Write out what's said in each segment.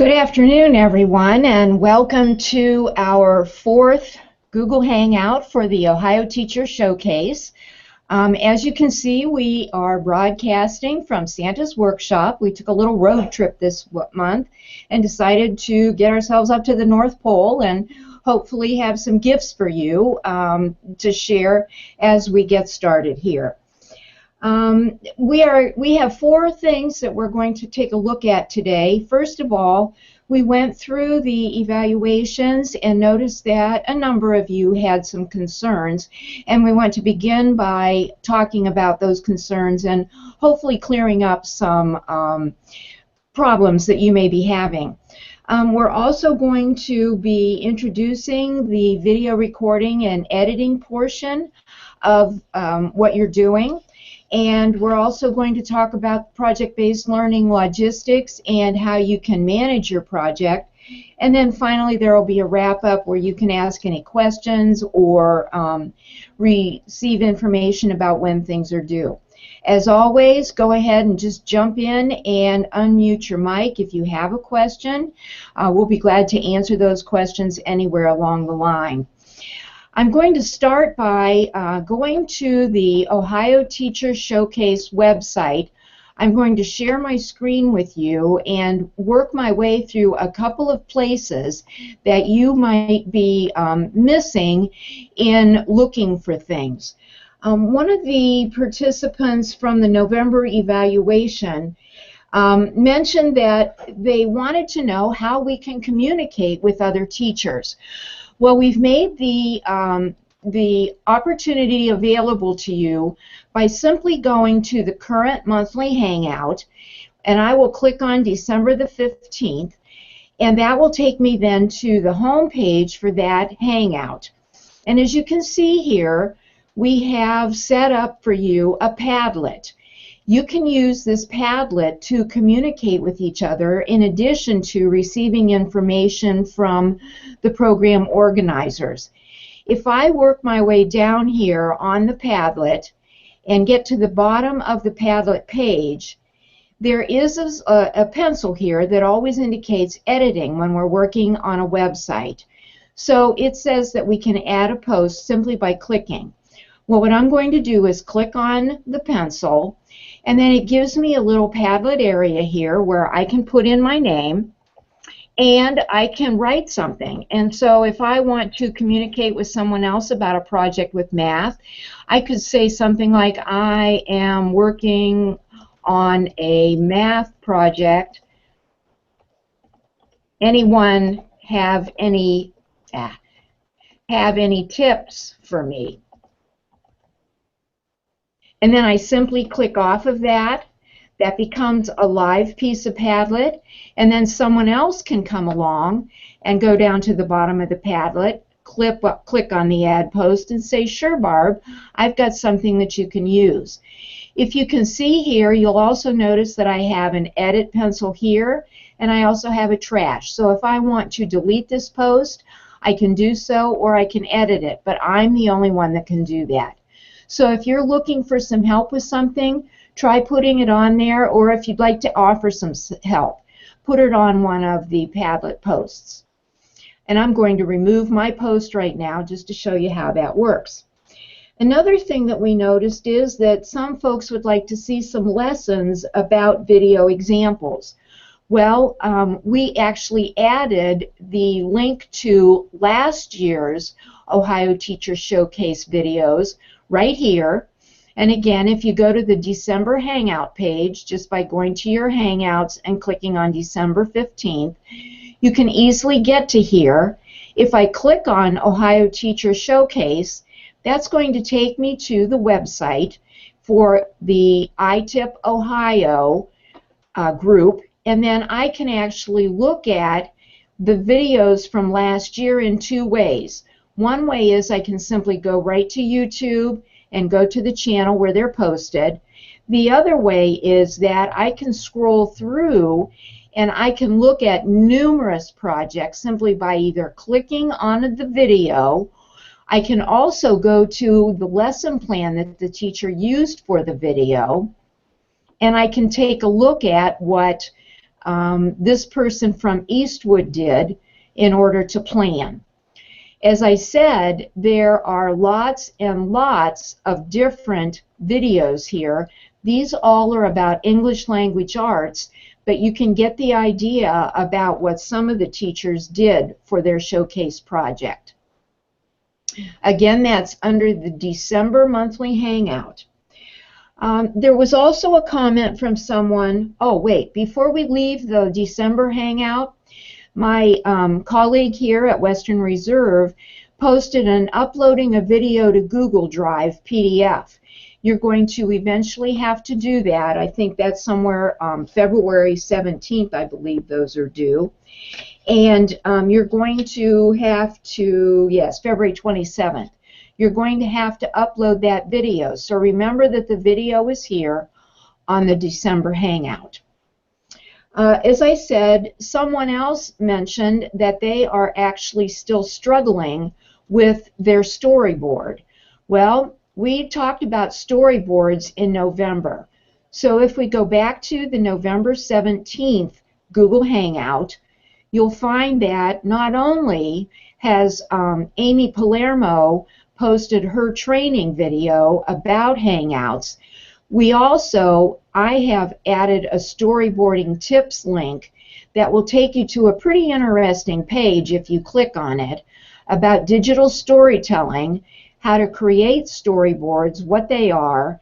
Good afternoon, everyone, and welcome to our fourth Google Hangout for the Ohio Teacher Showcase. As you can see, we are broadcasting from Santa's Workshop. We took a little road trip this month and decided to get ourselves up to the North Pole and hopefully have some gifts for you to share as we get started here. We have four things that we're going to take a look at today. First of all, we went through the evaluations and noticed that a number of you had some concerns, and we want to begin by talking about those concerns and hopefully clearing up some problems that you may be having. We're also going to be introducing the video recording and editing portion of what you're doing. And we're also going to talk about project-based learning logistics and how you can manage your project. And then finally there will be a wrap-up where you can ask any questions or receive information about when things are due. As always, go ahead and just jump in and unmute your mic if you have a question. We'll be glad to answer those questions anywhere along the line. I'm going to start by going to the Ohio Teacher Showcase website. I'm going to share my screen with you and work my way through a couple of places that you might be missing in looking for things. One of the participants from the November evaluation mentioned that they wanted to know how we can communicate with other teachers. Well, we've made the opportunity available to you by simply going to the current monthly Hangout, and I will click on December the 15th, and that will take me then to the home page for that Hangout. And as you can see here, we have set up for you a Padlet. You can use this Padlet to communicate with each other in addition to receiving information from the program organizers. If I work my way down here on the Padlet and get to the bottom of the Padlet page, there is a pencil here that always indicates editing when we're working on a website. So it says that we can add a post simply by clicking. Well, what I'm going to do is click on the pencil, and then it gives me a little Padlet area here where I can put in my name and I can write something. And so if I want to communicate with someone else about a project with math, I could say something like, I am working on a math project. Anyone have any tips for me? And then I simply click off of that. That becomes a live piece of Padlet, and then someone else can come along and go down to the bottom of the Padlet, click on the add post and say, sure, Barb, I've got something that you can use. If you can see here, you'll also notice that I have an edit pencil here, and I also have a trash. So if I want to delete this post, I can do so, or I can edit it, but I'm the only one that can do that. So if you're looking for some help with something, try putting it on there, or if you'd like to offer some help, put it on one of the Padlet posts. And I'm going to remove my post right now just to show you how that works. Another thing that we noticed is that some folks would like to see some lessons about video examples. Well, we actually added the link to last year's Ohio Teacher Showcase videos right here. And again, if you go to the December Hangout page, just by going to your Hangouts and clicking on December 15th, you can easily get to here. If I click on Ohio Teacher Showcase, that's going to take me to the website for the iTip Ohio group, and then I can actually look at the videos from last year in two ways. One way is I can simply go right to YouTube and go to the channel where they're posted. The other way is that I can scroll through and I can look at numerous projects simply by either clicking on the video. I can also go to the lesson plan that the teacher used for the video, and I can take a look at what this person from Eastwood did in order to plan. As I said, there are lots and lots of different videos here. These all are about English language arts, but you can get the idea about what some of the teachers did for their showcase project. Again, that's under the December monthly hangout. There was also a comment from someone, oh wait, before we leave the December hangout, my colleague here at Western Reserve posted an uploading a video to Google Drive PDF. You're going to eventually have to do that. I think that's somewhere February 17th, I believe those are due. And you're going to have to, yes, February 27th. You're going to have to upload that video. So remember that the video is here on the December hangout. As I said, someone else mentioned that they are actually still struggling with their storyboard. Well, we talked about storyboards in November. So if we go back to the November 17th Google Hangout, you'll find that not only has Amy Palermo posted her training video about Hangouts, I have added a storyboarding tips link that will take you to a pretty interesting page if you click on it about digital storytelling, how to create storyboards, what they are,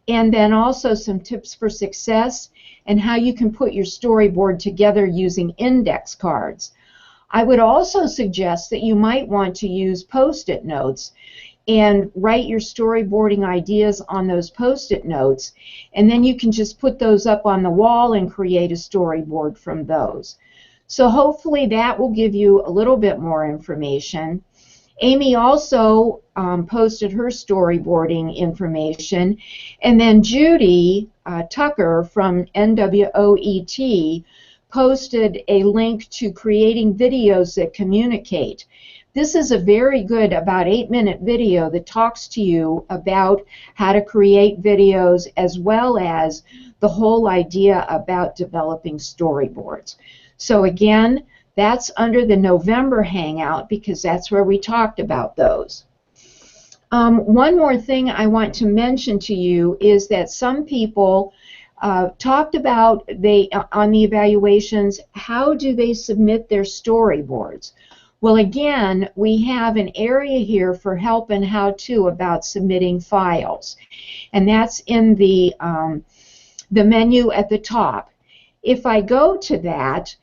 and then also some tips for success and how you can put your storyboard together using index cards. I would also suggest that you might want to use Post-it notes and write your storyboarding ideas on those Post-it notes, and then you can just put those up on the wall and create a storyboard from those. So hopefully that will give you a little bit more information. Amy also posted her storyboarding information, and then Judy Tucker from NWOET posted a link to creating videos that communicate. This is a very good, about 8-minute video that talks to you about how to create videos as well as the whole idea about developing storyboards. So again, that's under the November Hangout because that's where we talked about those. One more thing I want to mention to you is that some people talked about on the evaluations, how do they submit their storyboards? Well, again, we have an area here for help and how-to about submitting files, and that's in the menu at the top. If I go to that,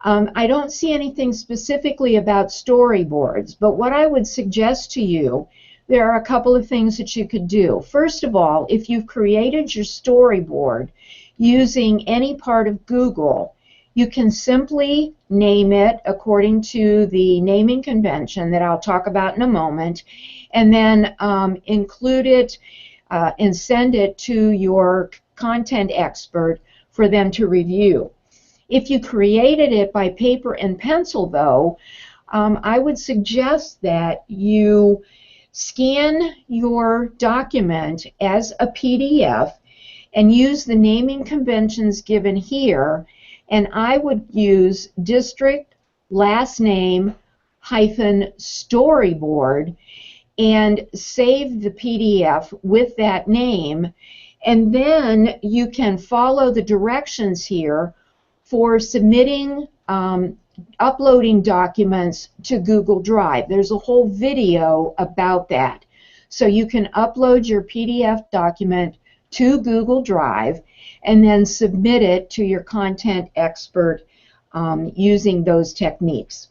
I don't see anything specifically about storyboards, but what I would suggest to you, there are a couple of things that you could do. First of all, if you've created your storyboard using any part of Google, you can simply name it according to the naming convention that I'll talk about in a moment, and then include it and send it to your content expert for them to review. If you created it by paper and pencil, though, I would suggest that you scan your document as a PDF and use the naming conventions given here, and I would use district last name hyphen storyboard and save the PDF with that name, and then you can follow the directions here for submitting, uploading documents to Google Drive. There's a whole video about that. So you can upload your PDF document to Google Drive and then submit it to your content expert using those techniques.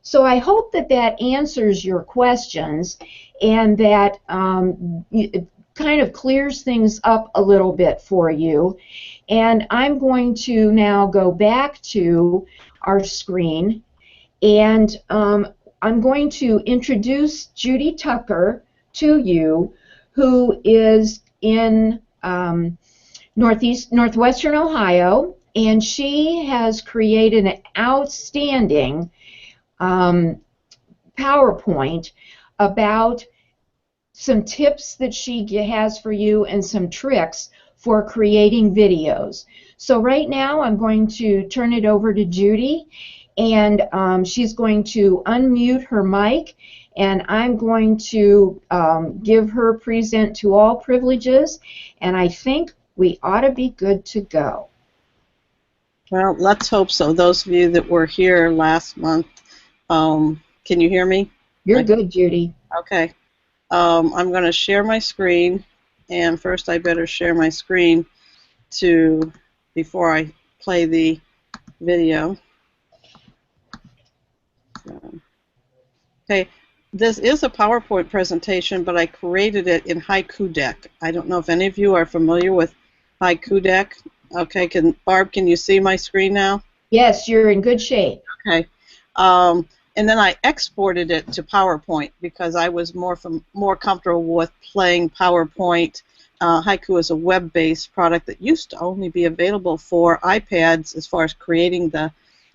So I hope that that answers your questions and that it kind of clears things up a little bit for you. And I'm going to now go back to our screen, and I'm going to introduce Judy Tucker to you, who is in Northwestern Ohio, and she has created an outstanding PowerPoint about some tips that she has for you and some tricks for creating videos. So right now I'm going to turn it over to Judy, and she's going to unmute her mic, and I'm going to give her present to all privileges, and I think we ought to be good to go. Well, let's hope so. Those of you that were here last month, can you hear me? You're good, Judy. Okay. I'm going to share my screen, and first I better share my screen before I play the video. Okay, this is a PowerPoint presentation, but I created it in HaikuDeck. I don't know if any of you are familiar with HaikuDeck. Okay, Barb, can you see my screen now? Yes, you're in good shape. Okay. And then I exported it to PowerPoint because I was more comfortable with playing PowerPoint. Haiku is a web-based product that used to only be available for iPads as far as creating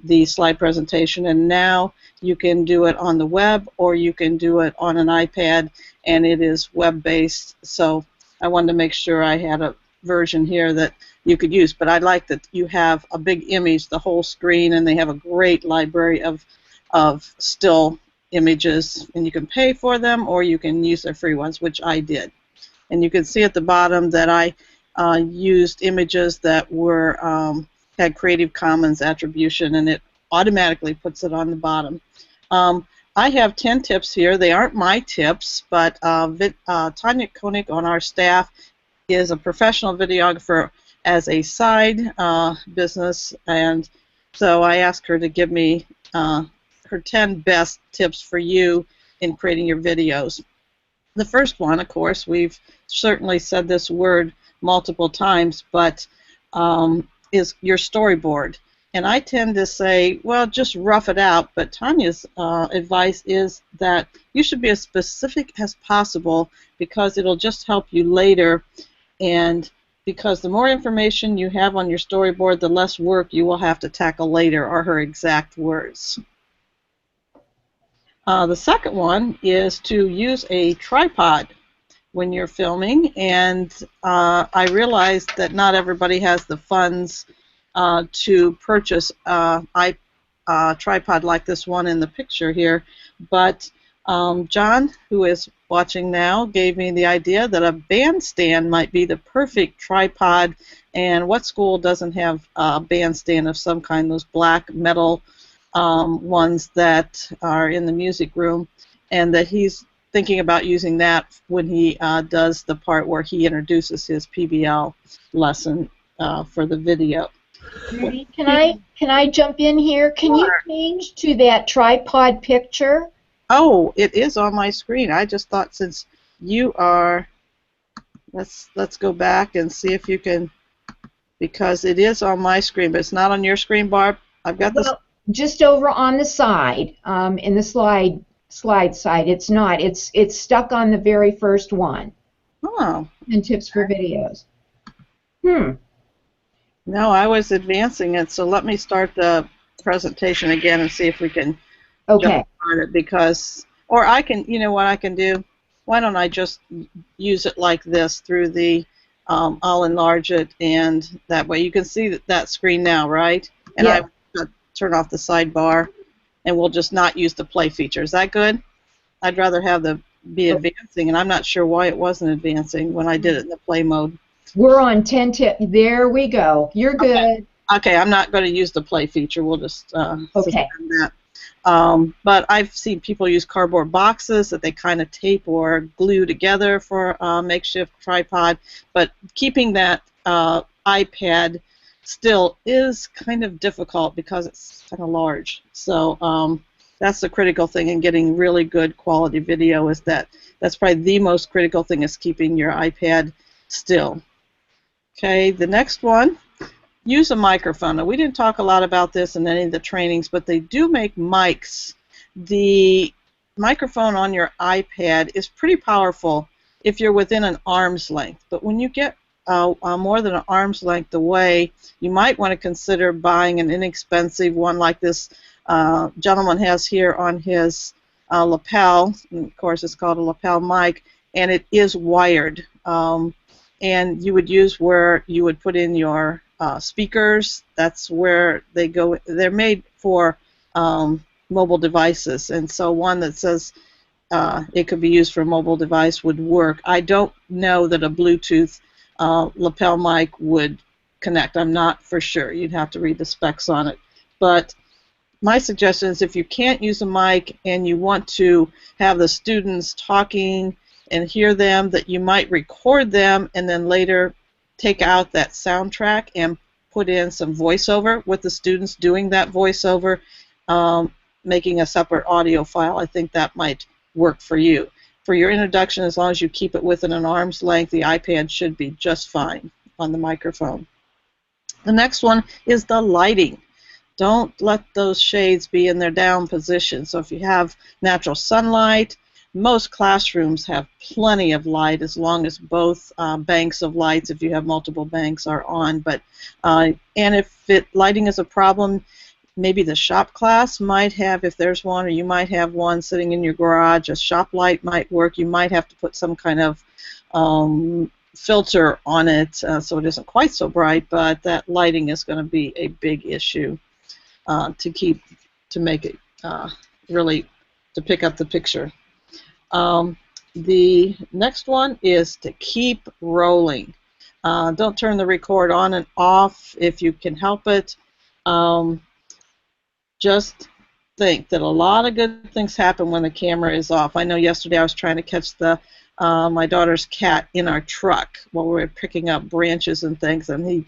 the slide presentation, and now you can do it on the web or you can do it on an iPad, and it is web-based. So I wanted to make sure I had a version here that you could use, but I like that you have a big image, the whole screen, and they have a great library of still images, and you can pay for them or you can use their free ones, which I did. And you can see at the bottom that I used images that were had Creative Commons attribution, and it automatically puts it on the bottom. I have 10 tips here. They aren't my tips, but Tanya Koenig on our staff is a professional videographer as a side business, and so I asked her to give me her 10 best tips for you in creating your videos. The first one, of course, we've certainly said this word multiple times, but is your storyboard. And I tend to say, well, just rough it out, but Tanya's advice is that you should be as specific as possible because it'll just help you later, and because the more information you have on your storyboard, the less work you will have to tackle later, are her exact words. The second one is to use a tripod when you're filming, and I realized that not everybody has the funds to purchase a tripod like this one in the picture here, but John, who is watching now, gave me the idea that a bandstand might be the perfect tripod, and what school doesn't have a bandstand of some kind, those black metal ones that are in the music room, and that he's thinking about using that when he does the part where he introduces his PBL lesson for the video. Judy, can I jump in here? Can you change to that tripod picture? Oh, it is on my screen. I just thought since you are, let's go back and see if you can, because it is on my screen, but it's not on your screen, Barb. I've got this. Just over on the side, in the slide side. It's not. It's stuck on the very first one. Oh. And tips for videos. No, I was advancing it, so let me start the presentation again and see if we can jump on it, because, or I can, you know what I can do? Why don't I just use it like this through the, I'll enlarge it, and that way you can see that screen now, right? And I turn off the sidebar, and we'll just not use the play feature. Is that good? I'd rather have be advancing, and I'm not sure why it wasn't advancing when I did it in the play mode. We're on 10 tips. There we go. You're good. Okay, I'm not going to use the play feature. We'll just suspend that. But I've seen people use cardboard boxes that they kind of tape or glue together for a makeshift tripod, but keeping that iPad still is kind of difficult because it's kind of large. So that's the critical thing in getting really good quality video, is that's probably the most critical thing, is keeping your iPad still. Okay, the next one, use a microphone. Now, we didn't talk a lot about this in any of the trainings, but they do make mics. The microphone on your iPad is pretty powerful if you're within an arm's length, but when you get more than an arm's length away, you might want to consider buying an inexpensive one like this gentleman has here on his lapel. And of course, it's called a lapel mic, and it is wired. and you would use where you would put in your speakers. That's where they go. They're made for mobile devices, and so one that says it could be used for a mobile device would work. I don't know that a Bluetooth lapel mic would connect. I'm not for sure. You'd have to read the specs on it. But my suggestion is if you can't use a mic and you want to have the students talking and hear them, that you might record them and then later take out that soundtrack and put in some voiceover with the students doing that voiceover, making a separate audio file. I think that might work for you. For your introduction, as long as you keep it within an arm's length, the iPad should be just fine on the microphone. The next one is the lighting. Don't let those shades be in their down position. So if you have natural sunlight, most classrooms have plenty of light as long as both banks of lights, if you have multiple banks, are on. But and if lighting is a problem, maybe the shop class might have, if there's one, or you might have one sitting in your garage. A shop light might work. You might have to put some kind of filter on it so it isn't quite so bright, but that lighting is going to be a big issue to make it really to pick up the picture. The next one is to keep rolling. Don't turn the record on and off if you can help it. Just think that a lot of good things happen when the camera is off. I know yesterday I was trying to catch my daughter's cat in our truck while we were picking up branches and things, and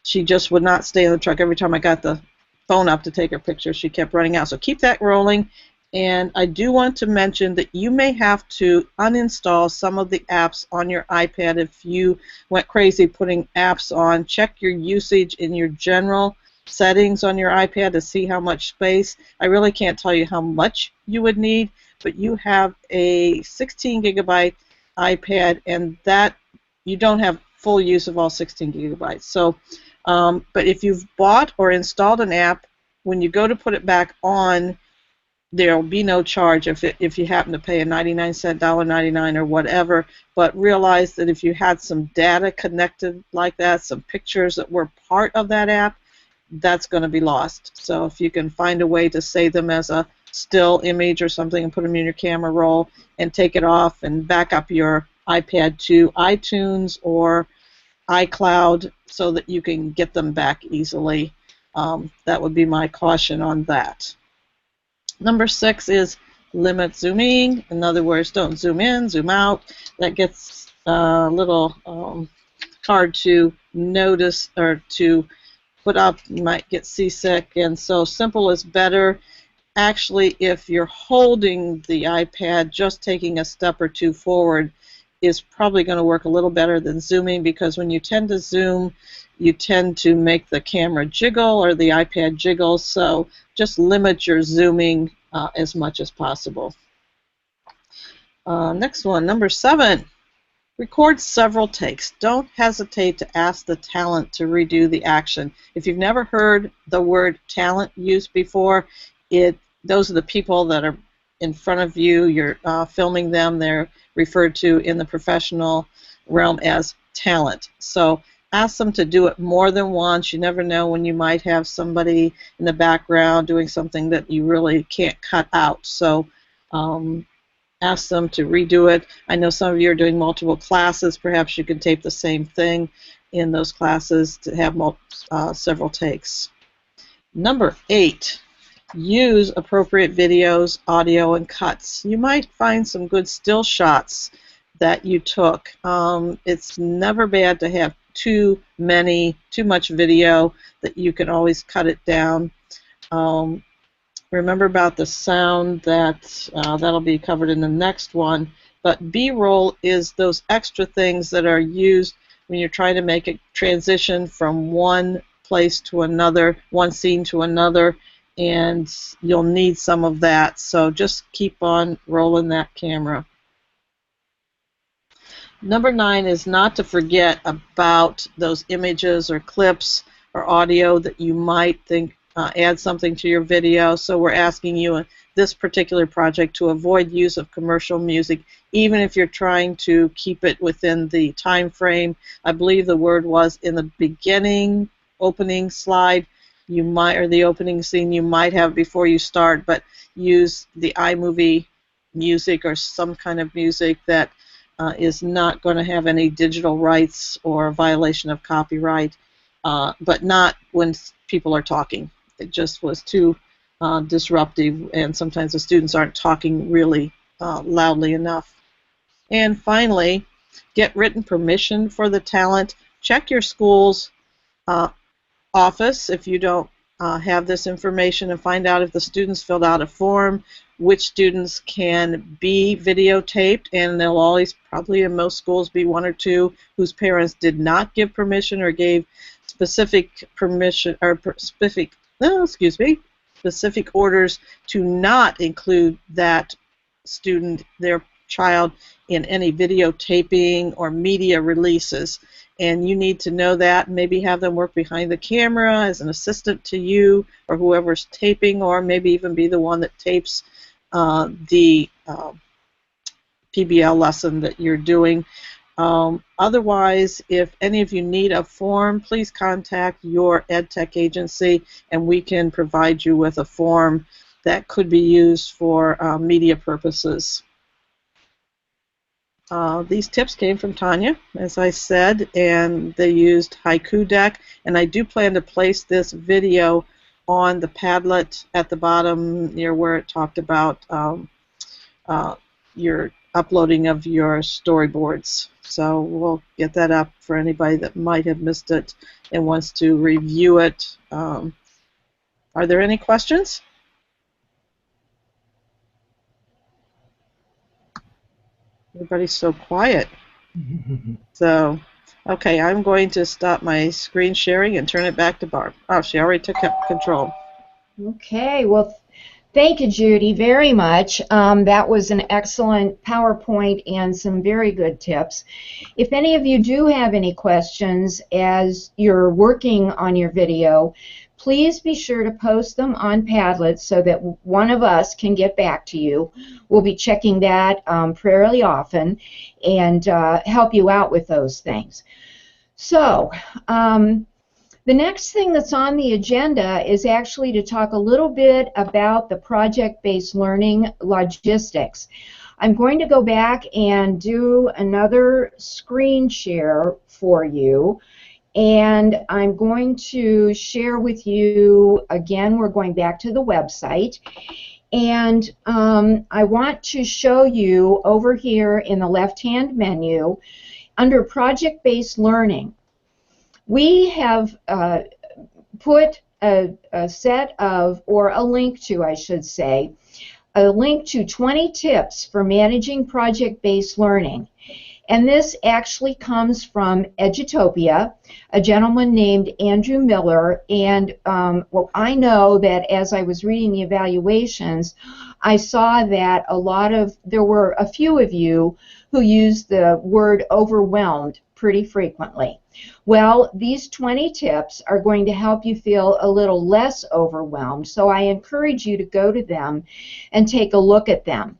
she just would not stay in the truck. Every time I got the phone up to take her picture, she kept running out. So keep that rolling. And I do want to mention that you may have to uninstall some of the apps on your iPad if you went crazy putting apps on. Check your usage in your general settings on your iPad to see how much space. I really can't tell you how much you would need, but you have a 16 gigabyte iPad, and that you don't have full use of all 16 gigabytes. So, but if you've bought or installed an app, when you go to put it back on, there will be no charge if you happen to pay a 99-cent, $1.99 or whatever, but realize that if you had some data connected like that, some pictures that were part of that app, that's going to be lost. So if you can find a way to save them as a still image or something and put them in your camera roll and take it off and back up your iPad to iTunes or iCloud so that you can get them back easily, that would be my caution on that. Number 6 is limit zooming. In other words, don't zoom in, zoom out. That gets a little hard to notice or to put up. You might get seasick, and so simple is better. Actually, if you're holding the iPad, just taking a step or two forward is probably going to work a little better than zooming, because when you tend to zoom, you tend to make the camera jiggle or the iPad jiggle, so just limit your zooming as much as possible. Next one, number 7. Record several takes. Don't hesitate to ask the talent to redo the action. If you've never heard the word talent used before, those are the people that are in front of you. You're filming them. They're referred to in the professional realm as talent. So ask them to do it more than once. You never know when you might have somebody in the background doing something that you really can't cut out. So ask them to redo it. I know some of you are doing multiple classes. Perhaps you can tape the same thing in those classes to have several takes. Number 8, use appropriate videos, audio, and cuts. You might find some good still shots that you took. It's never bad to have too much video, that you can always cut it down. Remember about the sound, that'll be covered in the next one. But B-roll is those extra things that are used when you're trying to make a transition from one place to another, one scene to another, and you'll need some of that. So just keep on rolling that camera. Number 9 is not to forget about those images or clips or audio that you might think add something to your video. So we're asking you in this particular project to avoid use of commercial music, even if you're trying to keep it within the time frame. I believe the word was in the beginning, opening slide, you might, or the opening scene you might have before you start, but use the iMovie music or some kind of music that is not going to have any digital rights or violation of copyright, but not when people are talking. It just was too disruptive, and sometimes the students aren't talking really loudly enough. And finally, get written permission for the talent. Check your school's office if you don't have this information, and find out if the students filled out a form, which students can be videotaped, and there'll always probably in most schools be one or two whose parents did not give permission or gave specific permission or specific orders to not include that student, their child, in any videotaping or media releases. And you need to know that, and maybe have them work behind the camera as an assistant to you or whoever's taping, or maybe even be the one that tapes the PBL lesson that you're doing. Otherwise, if any of you need a form, please contact your EdTech agency, and we can provide you with a form that could be used for media purposes. These tips came from Tanya, as I said, and they used Haiku Deck, and I do plan to place this video on the Padlet at the bottom near where it talked about your uploading of your storyboards. So we'll get that up for anybody that might have missed it and wants to review it. Are there any questions? Everybody's so quiet. So, okay, I'm going to stop my screen sharing and turn it back to Barb. Oh, she already took control. Okay, well, thank you, Judy, very much. That was an excellent PowerPoint and some very good tips. If any of you do have any questions as you're working on your video, please be sure to post them on Padlet so that one of us can get back to you. We'll be checking that fairly often and help you out with those things. So, the next thing that's on the agenda is actually to talk a little bit about the project-based learning logistics. I'm going to go back and do another screen share for you, and I'm going to share with you, again, we're going back to the website, and I want to show you over here in the left-hand menu, under project-based learning, we have put a set of, or a link to, I should say, a link to 20 tips for managing project-based learning. And this actually comes from Edutopia, a gentleman named Andrew Miller. And well, I know that as I was reading the evaluations, I saw that there were a few of you who used the word overwhelmed pretty frequently. Well, these 20 tips are going to help you feel a little less overwhelmed, so I encourage you to go to them and take a look at them.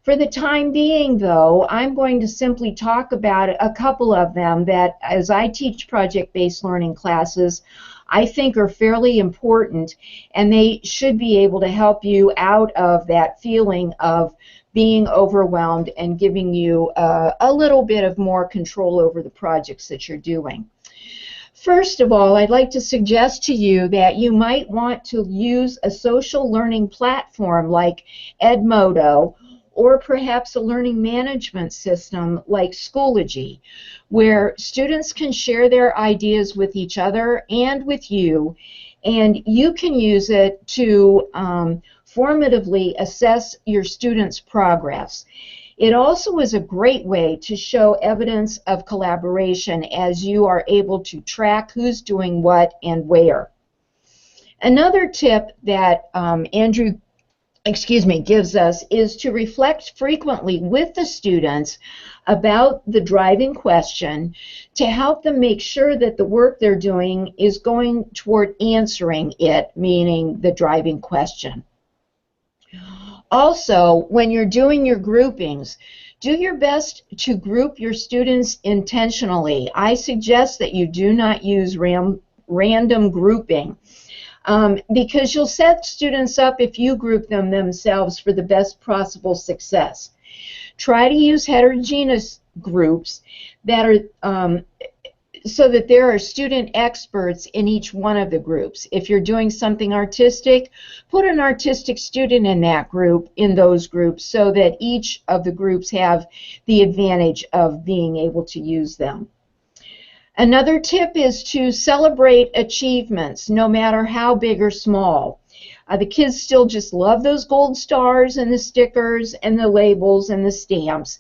For the time being, though, I'm going to simply talk about a couple of them that, as I teach project-based learning classes, I think are fairly important, and they should be able to help you out of that feeling of being overwhelmed and giving you a little bit of more control over the projects that you're doing. First of all, I'd like to suggest to you that you might want to use a social learning platform like Edmodo, or perhaps a learning management system like Schoology, where students can share their ideas with each other and with you, and you can use it to formatively assess your students' progress. It also is a great way to show evidence of collaboration as you are able to track who's doing what and where. Another tip that Andrew gives us is to reflect frequently with the students about the driving question to help them make sure that the work they're doing is going toward answering it, meaning the driving question. Also, when you're doing your groupings, Do your best to group your students intentionally. I suggest that you do not use random grouping because you'll set students up if you group them themselves for the best possible success. Try to use heterogeneous groups that are so that there are student experts in each one of the groups. If you're doing something artistic, put an artistic student in that group, in those groups, so that each of the groups have the advantage of being able to use them. Another tip is to celebrate achievements, no matter how big or small. The kids still just love those gold stars and the stickers and the labels and the stamps.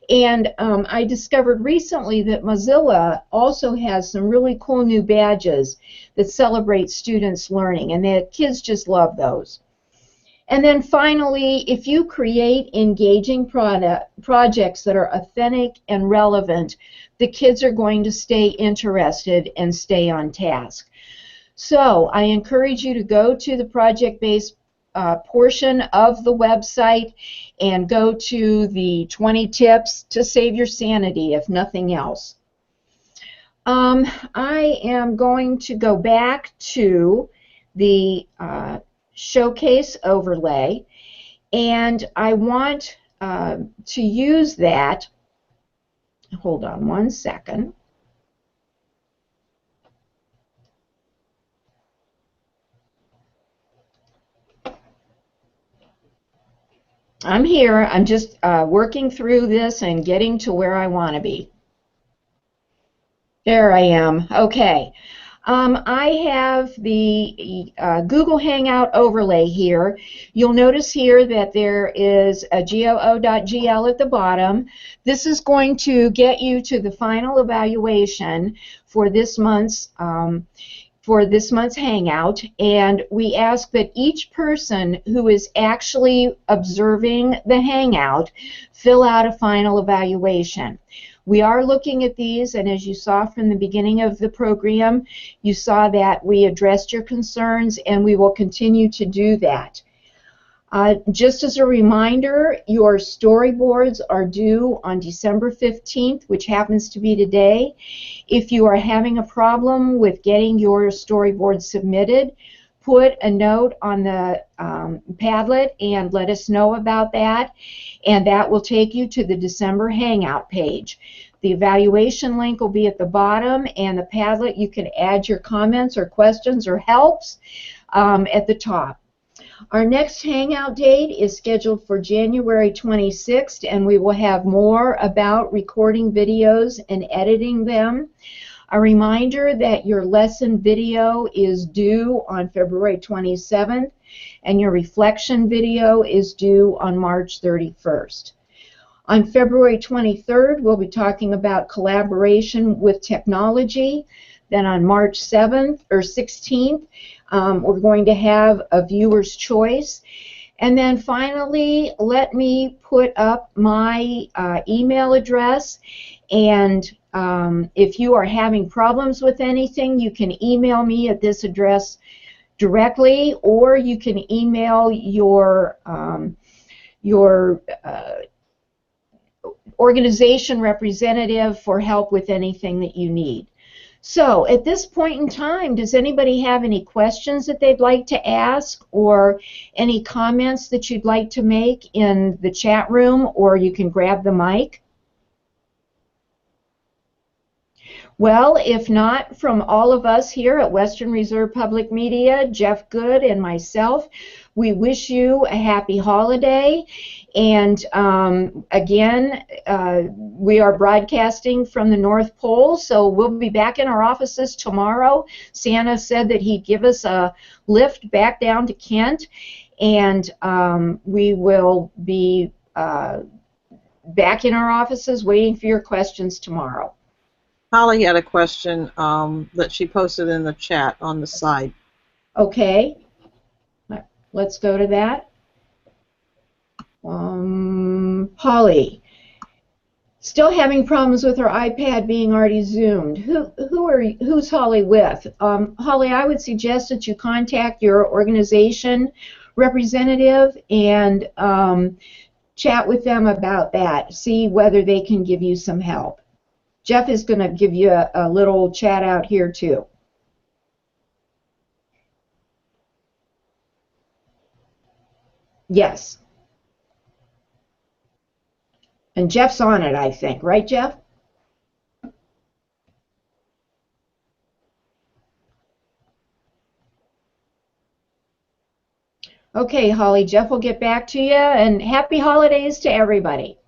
And I discovered recently that Mozilla also has some really cool new badges that celebrate students' learning, and the kids just love those. And then finally, if you create engaging projects that are authentic and relevant, the kids are going to stay interested and stay on task. So I encourage you to go to the project-based portion of the website and go to the 20 tips to save your sanity, if nothing else. I am going to go back to the showcase overlay, and I want to use that. Hold on one second. I'm here. I'm just working through this and getting to where I want to be. There I am. Okay. I have the Google Hangout overlay here. You'll notice here that there is a goo.gl at the bottom. This is going to get you to the final evaluation for this month's Hangout, and we ask that each person who is actually observing the Hangout fill out a final evaluation. We are looking at these, and as you saw from the beginning of the program, you saw that we addressed your concerns, and we will continue to do that. Just as a reminder, your storyboards are due on December 15th, which happens to be today. If you are having a problem with getting your storyboard submitted, put a note on the Padlet and let us know about that, and that will take you to the December Hangout page. The evaluation link will be at the bottom, and the Padlet, you can add your comments or questions or helps at the top. Our next Hangout date is scheduled for January 26th, and we will have more about recording videos and editing them. A reminder that your lesson video is due on February 27th, and your reflection video is due on March 31st. On February 23rd, we'll be talking about collaboration with technology. Then on March 7th or 16th, we're going to have a viewer's choice. And then finally, let me put up my email address. And if you are having problems with anything, you can email me at this address directly, or you can email your organization representative for help with anything that you need. So at this point in time, does anybody have any questions that they'd like to ask, or any comments that you'd like to make in the chat room, or you can grab the mic? Well, if not, from all of us here at Western Reserve Public Media, Jeff Good and myself, we wish you a happy holiday. And again, we are broadcasting from the North Pole, so we'll be back in our offices tomorrow. Santa said that he'd give us a lift back down to Kent, and we will be back in our offices waiting for your questions tomorrow. Holly had a question that she posted in the chat on the side. Okay, let's go to that. Holly, still having problems with her iPad being already zoomed. Who's Holly with? Holly, I would suggest that you contact your organization representative and chat with them about that. See whether they can give you some help. Jeff is going to give you a little chat out here too. Yes. And Jeff's on it, I think. Right, Jeff? Okay, Holly, Jeff will get back to you, and happy holidays to everybody.